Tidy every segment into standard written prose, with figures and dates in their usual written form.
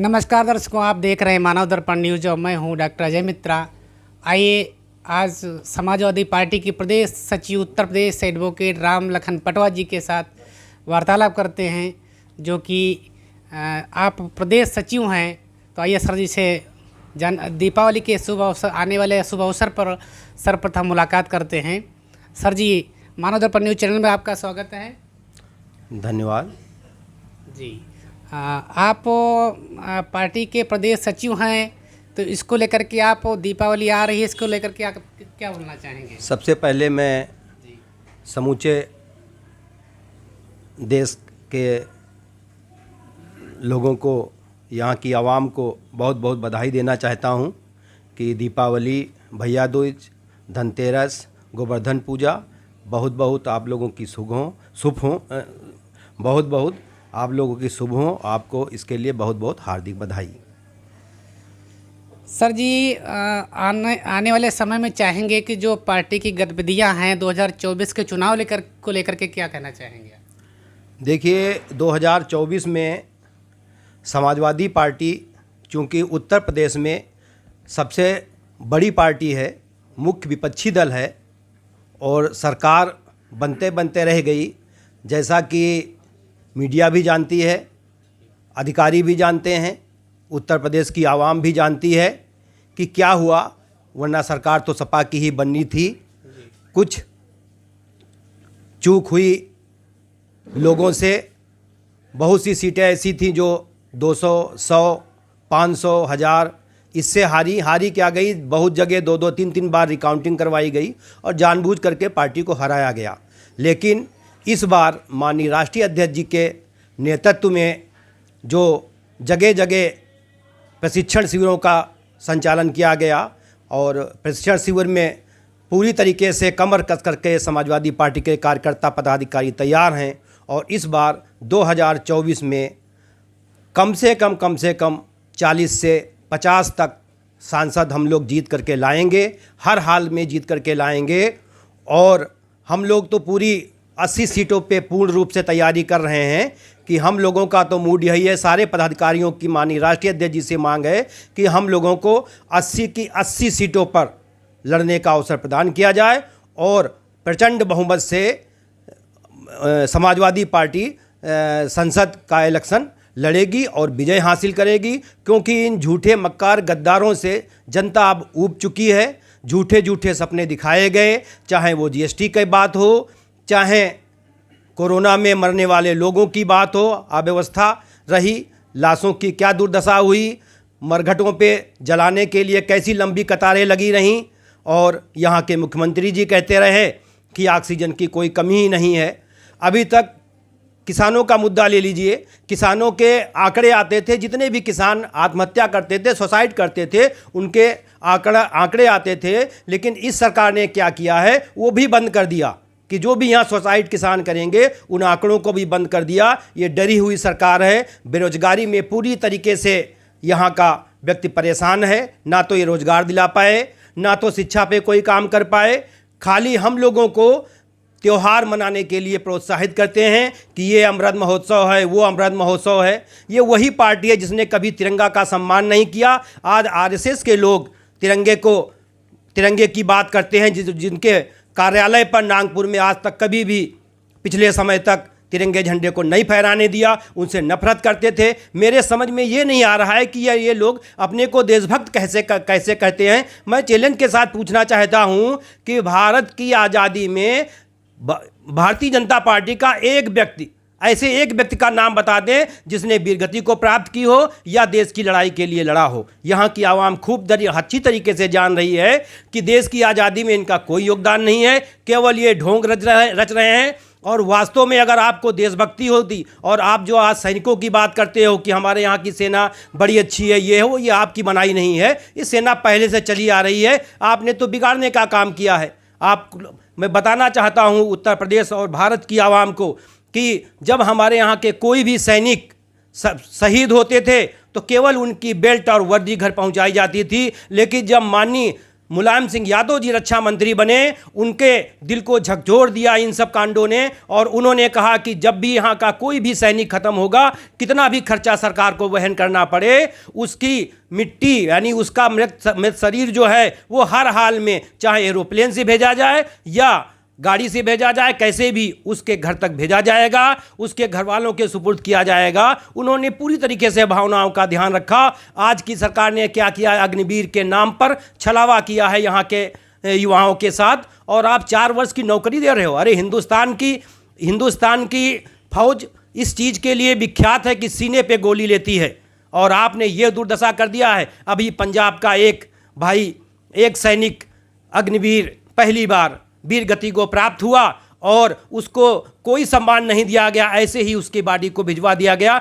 नमस्कार दर्शकों, आप देख रहे हैं मानव दर्पण न्यूज और मैं हूं डॉक्टर अजय मित्रा। आइए आज समाजवादी पार्टी की प्रदेश सचिव उत्तर प्रदेश एडवोकेट राम लखन पटवा जी के साथ वार्तालाप करते हैं, जो कि आप प्रदेश सचिव हैं। तो आइए सर जी से दीपावली के शुभ अवसर आने वाले शुभ अवसर पर सर्वप्रथम मुलाकात करते हैं। सर जी, मानव दर्पण न्यूज चैनल में आपका स्वागत है। धन्यवाद जी। आप पार्टी के प्रदेश सचिव हैं, तो इसको लेकर के आप दीपावली आ रही है, इसको लेकर के आप क्या बोलना चाहेंगे? सबसे पहले मैं समूचे देश के लोगों को, यहाँ की आवाम को बहुत बहुत बधाई देना चाहता हूँ कि दीपावली, भैया दूज, धनतेरस, गोवर्धन पूजा बहुत बहुत आप लोगों की शुभ हों, बहुत बहुत आप लोगों की शुभ हों। आपको इसके लिए बहुत बहुत हार्दिक बधाई। सर जी, आने वाले समय में चाहेंगे कि जो पार्टी की गतिविधियां हैं 2024 के चुनाव लेकर के क्या कहना चाहेंगे? देखिए, 2024 में समाजवादी पार्टी चूँकि उत्तर प्रदेश में सबसे बड़ी पार्टी है, मुख्य विपक्षी दल है और सरकार बनते बनते रह गई, जैसा कि मीडिया भी जानती है, अधिकारी भी जानते हैं, उत्तर प्रदेश की आवाम भी जानती है कि क्या हुआ। वरना सरकार तो सपा की ही बननी थी। कुछ चूक हुई लोगों से, बहुत सी सीटें ऐसी थी जो 200, 100, 500, 1000 इससे हारी क्या गई। बहुत जगह 2-2, 3-3 बार रिकाउंटिंग करवाई गई और जानबूझ करके पार्टी को हराया गया। लेकिन इस बार माननीय राष्ट्रीय अध्यक्ष जी के नेतृत्व में जो जगह जगह प्रशिक्षण शिविरों का संचालन किया गया और प्रशिक्षण शिविर में पूरी तरीके से कमर कस करके समाजवादी पार्टी के कार्यकर्ता पदाधिकारी तैयार हैं और इस बार 2024 में कम से कम 40 से 50 तक सांसद हम लोग जीत करके लाएंगे, हर हाल में जीत करके लाएंगे। और हम लोग तो पूरी 80 सीटों पे पूर्ण रूप से तैयारी कर रहे हैं कि हम लोगों का तो मूड यही है, सारे पदाधिकारियों की माननीय राष्ट्रीय अध्यक्ष जी से मांग है कि हम लोगों को 80 की 80 सीटों पर लड़ने का अवसर प्रदान किया जाए और प्रचंड बहुमत से समाजवादी पार्टी संसद का इलेक्शन लड़ेगी और विजय हासिल करेगी। क्योंकि इन झूठे मक्कार गद्दारों से जनता अब ऊब चुकी है। झूठे सपने दिखाए गए, चाहे वो जीएसटी की बात हो, चाहे कोरोना में मरने वाले लोगों की बात हो, अव्यवस्था रही, लाशों की क्या दुर्दशा हुई, मरघटों पे जलाने के लिए कैसी लंबी कतारें लगी रहीं और यहाँ के मुख्यमंत्री जी कहते रहे कि ऑक्सीजन की कोई कमी ही नहीं है। अभी तक किसानों का मुद्दा ले लीजिए, किसानों के आंकड़े आते थे, जितने भी किसान आत्महत्या करते थे, सुसाइड करते थे, उनके आंकड़े आते थे। लेकिन इस सरकार ने क्या किया है, वो भी बंद कर दिया कि जो भी यहाँ सुसाइड किसान करेंगे उन आंकड़ों को भी बंद कर दिया। ये डरी हुई सरकार है। बेरोजगारी में पूरी तरीके से यहाँ का व्यक्ति परेशान है, ना तो ये रोजगार दिला पाए, ना तो शिक्षा पे कोई काम कर पाए। खाली हम लोगों को त्यौहार मनाने के लिए प्रोत्साहित करते हैं कि ये अमृत महोत्सव है, वो अमृत महोत्सव है। ये वही पार्टी है जिसने कभी तिरंगा का सम्मान नहीं किया। आज आरएसएस के लोग तिरंगे की बात करते हैं, जिनके कार्यालय पर नागपुर में आज तक कभी भी पिछले समय तक तिरंगे झंडे को नहीं फहराने दिया, उनसे नफरत करते थे। मेरे समझ में ये नहीं आ रहा है कि ये लोग अपने को देशभक्त कैसे कहते हैं। मैं चैलेंज के साथ पूछना चाहता हूँ कि भारत की आज़ादी में भारतीय जनता पार्टी का ऐसे एक व्यक्ति का नाम बता दें जिसने वीरगति को प्राप्त की हो या देश की लड़ाई के लिए लड़ा हो। यहाँ की आवाम खूब अच्छी तरीके से जान रही है कि देश की आज़ादी में इनका कोई योगदान नहीं है, केवल ये ढोंग रच रहे हैं। और वास्तव में अगर आपको देशभक्ति होती और आप जो आज सैनिकों की बात करते हो कि हमारे यहाँ की सेना बड़ी अच्छी है, ये आपकी बनाई नहीं है। ये सेना पहले से चली आ रही है, आपने तो बिगाड़ने का काम किया है। मैं बताना चाहता हूँ उत्तर प्रदेश और भारत की आवाम को कि जब हमारे यहाँ के कोई भी सैनिक शहीद होते थे तो केवल उनकी बेल्ट और वर्दी घर पहुँचाई जाती थी। लेकिन जब माननीय मुलायम सिंह यादव जी रक्षा मंत्री बने, उनके दिल को झकझोर दिया इन सब कांडों ने। और उन्होंने कहा कि जब भी यहाँ का कोई भी सैनिक खत्म होगा, कितना भी खर्चा सरकार को वहन करना पड़े, उसकी मिट्टी यानी उसका मृत शरीर जो है वो हर हाल में, चाहे एरोप्लेन से भेजा जाए या गाड़ी से भेजा जाए, कैसे भी उसके घर तक भेजा जाएगा, उसके घर वालों के सुपुर्द किया जाएगा। उन्होंने पूरी तरीके से भावनाओं का ध्यान रखा। आज की सरकार ने क्या किया, अग्निवीर के नाम पर छलावा किया है यहाँ के युवाओं के साथ। और आप 4 वर्ष की नौकरी दे रहे हो। अरे हिंदुस्तान की फौज इस चीज़ के लिए विख्यात है कि सीने पे गोली लेती है, और आपने ये दुर्दशा कर दिया है। अभी पंजाब का एक सैनिक अग्निवीर पहली बार वीर गति को प्राप्त हुआ और उसको कोई सम्मान नहीं दिया गया, ऐसे ही उसकी बॉडी को भिजवा दिया गया।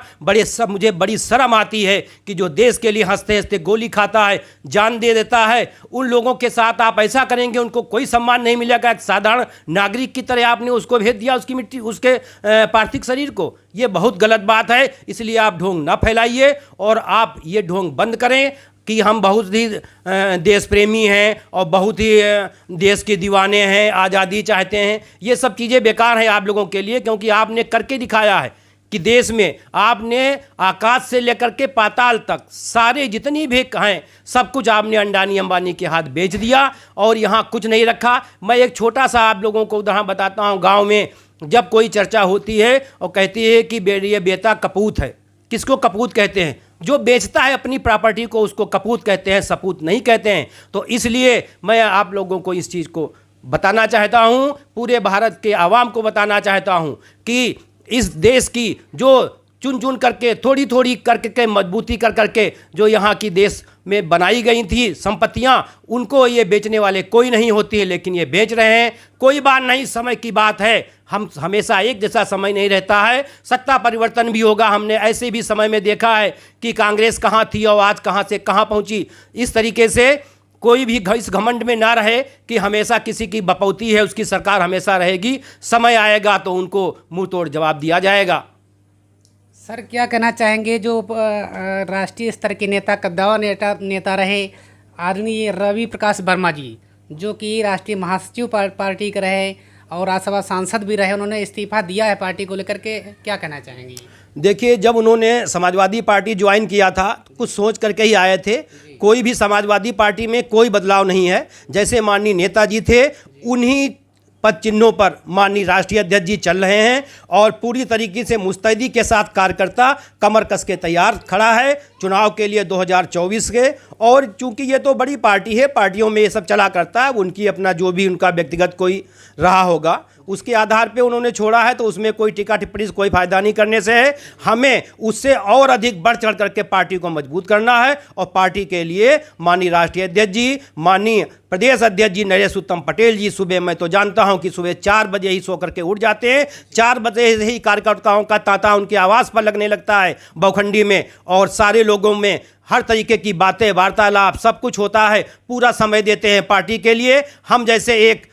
मुझे बड़ी शर्म आती है कि जो देश के लिए हंसते हंसते गोली खाता है, जान दे देता है, उन लोगों के साथ आप ऐसा करेंगे, उनको कोई सम्मान नहीं मिलेगा। एक साधारण नागरिक की तरह आपने उसको भेज दिया, उसकी मिट्टी, उसके पार्थिव शरीर को। ये बहुत गलत बात है। इसलिए आप ढोंग ना फैलाइए और आप ये ढोंग बंद करें कि हम बहुत ही देश प्रेमी हैं और बहुत ही देश के दीवाने हैं, आज़ादी चाहते हैं। ये सब चीज़ें बेकार हैं आप लोगों के लिए, क्योंकि आपने करके दिखाया है कि देश में आपने आकाश से लेकर के पाताल तक सारे जितनी भी हैं सब कुछ आपने अंडानी अंबानी के हाथ बेच दिया और यहाँ कुछ नहीं रखा। मैं एक छोटा सा आप लोगों को उदाहरण बताता हूँ। गाँव में जब कोई चर्चा होती है और कहती है कि ये बेटा कपूत है। किसको कपूत कहते हैं? जो बेचता है अपनी प्रॉपर्टी को, उसको कपूत कहते हैं, सपूत नहीं कहते हैं। तो इसलिए मैं आप लोगों को इस चीज़ को बताना चाहता हूँ, पूरे भारत के आवाम को बताना चाहता हूँ कि इस देश की जो चुन चुन करके थोड़ी थोड़ी करके मजबूती कर करके जो यहाँ की देश में बनाई गई थी संपत्तियाँ, उनको ये बेचने वाले कोई नहीं होती है, लेकिन ये बेच रहे हैं। कोई बात नहीं, समय की बात है। हम हमेशा एक जैसा समय नहीं रहता है, सत्ता परिवर्तन भी होगा। हमने ऐसे भी समय में देखा है कि कांग्रेस कहाँ थी और आज कहाँ से कहाँ पहुँची। इस तरीके से कोई भी इस घमंड में ना रहे कि हमेशा किसी की बपौती है, उसकी सरकार हमेशा रहेगी। समय आएगा तो उनको मुंह तोड़ जवाब दिया जाएगा। सर, क्या कहना चाहेंगे जो राष्ट्रीय स्तर के नेता, कद्दावर नेता रहे आदरणीय रवि प्रकाश वर्मा जी, जो कि राष्ट्रीय महासचिव पार्टी के रहे और राज्यसभा सांसद भी रहे, उन्होंने इस्तीफा दिया है पार्टी को लेकर के, क्या कहना चाहेंगे? देखिए, जब उन्होंने समाजवादी पार्टी ज्वाइन किया था कुछ सोच करके ही आए थे। कोई भी समाजवादी पार्टी में कोई बदलाव नहीं है। जैसे माननीय नेताजी थे, उन्हीं पद चिन्हों पर माननीय राष्ट्रीय अध्यक्ष जी चल रहे हैं और पूरी तरीके से मुस्तैदी के साथ कार्यकर्ता कमर कस के तैयार खड़ा है चुनाव के लिए 2024 के। और चूंकि ये तो बड़ी पार्टी है, पार्टियों में ये सब चला करता है, उनकी अपना जो भी उनका व्यक्तिगत कोई रहा होगा उसके आधार पे उन्होंने छोड़ा है, तो उसमें कोई टीका टिप्पणी से कोई फायदा नहीं करने से है। हमें उससे और अधिक बढ़ चढ़ करके पार्टी को मजबूत करना है और पार्टी के लिए माननीय राष्ट्रीय अध्यक्ष जी, माननीय प्रदेश अध्यक्ष जी नरेश उत्तम पटेल जी, सुबह मैं तो जानता हूं कि सुबह 4 बजे ही सो करके उठ जाते हैं। 4 बजे ही कार्यकर्ताओं का तांता उनके आवास पर लगने लगता है बौखंडी में, और सारे लोगों में हर तरीके की बातें, वार्तालाप सब कुछ होता है। पूरा समय देते हैं पार्टी के लिए। हम जैसे एक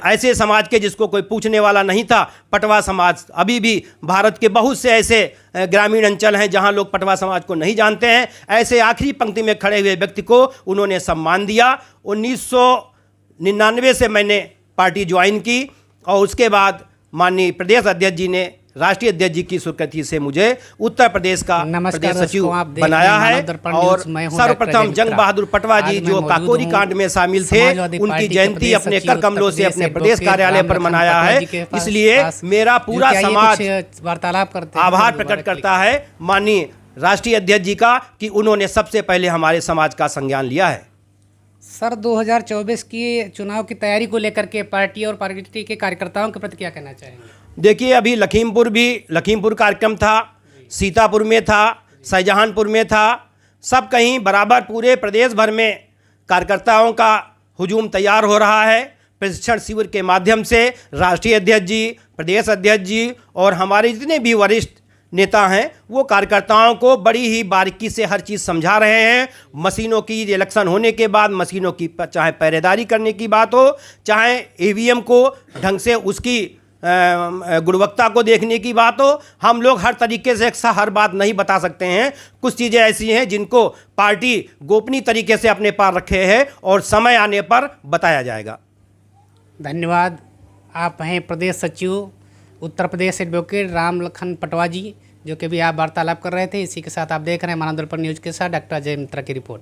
ऐसे समाज के जिसको कोई पूछने वाला नहीं था, पटवा समाज, अभी भी भारत के बहुत से ऐसे ग्रामीण अंचल हैं जहां लोग पटवा समाज को नहीं जानते हैं। ऐसे आखिरी पंक्ति में खड़े हुए व्यक्ति को उन्होंने सम्मान दिया। 1999 से मैंने पार्टी ज्वाइन की और उसके बाद माननीय प्रदेश अध्यक्ष जी ने, राष्ट्रीय अध्यक्ष जी की स्वीकृति से मुझे उत्तर प्रदेश का प्रदेश सचिव बनाया है। और सर्वप्रथम जंग बहादुर पटवा जी जो काकोरी कांड में शामिल थे, उनकी जयंती अपने कर कमलों से अपने प्रदेश कार्यालय पर मनाया है। इसलिए मेरा पूरा समाज वार्तालाप करते आभार प्रकट करता है माननीय राष्ट्रीय अध्यक्ष जी का कि उन्होंने सबसे पहले हमारे समाज का संज्ञान लिया है। सर, 2024 की चुनाव की तैयारी को लेकर के पार्टी और पार्टी के कार्यकर्ताओं के प्रति क्या कहना चाहेंगे? देखिए, अभी लखीमपुर कार्यक्रम था, सीतापुर में था, शाहजहांपुर में था, सब कहीं बराबर पूरे प्रदेश भर में कार्यकर्ताओं का हुजूम तैयार हो रहा है। प्रशिक्षण शिविर के माध्यम से राष्ट्रीय अध्यक्ष जी, प्रदेश अध्यक्ष जी और हमारे जितने भी वरिष्ठ नेता हैं वो कार्यकर्ताओं को बड़ी ही बारीकी से हर चीज़ समझा रहे हैं। मशीनों की इलेक्शन होने के बाद मशीनों की चाहे पहरेदारी करने की बात हो, चाहे ईवीएम को ढंग से उसकी गुणवत्ता को देखने की बात हो, हम लोग हर तरीके से हर बात नहीं बता सकते हैं। कुछ चीज़ें ऐसी हैं जिनको पार्टी गोपनीय तरीके से अपने पास रखे है और समय आने पर बताया जाएगा। धन्यवाद। आप हैं प्रदेश सचिव उत्तर प्रदेश एडवोकेट राम लखन पटवा जी, जो कि भी आप वार्तालाप कर रहे थे। इसी के साथ आप देख रहे हैं मानव दर्पण न्यूज़ के साथ डॉक्टर अजय मित्रा की रिपोर्ट।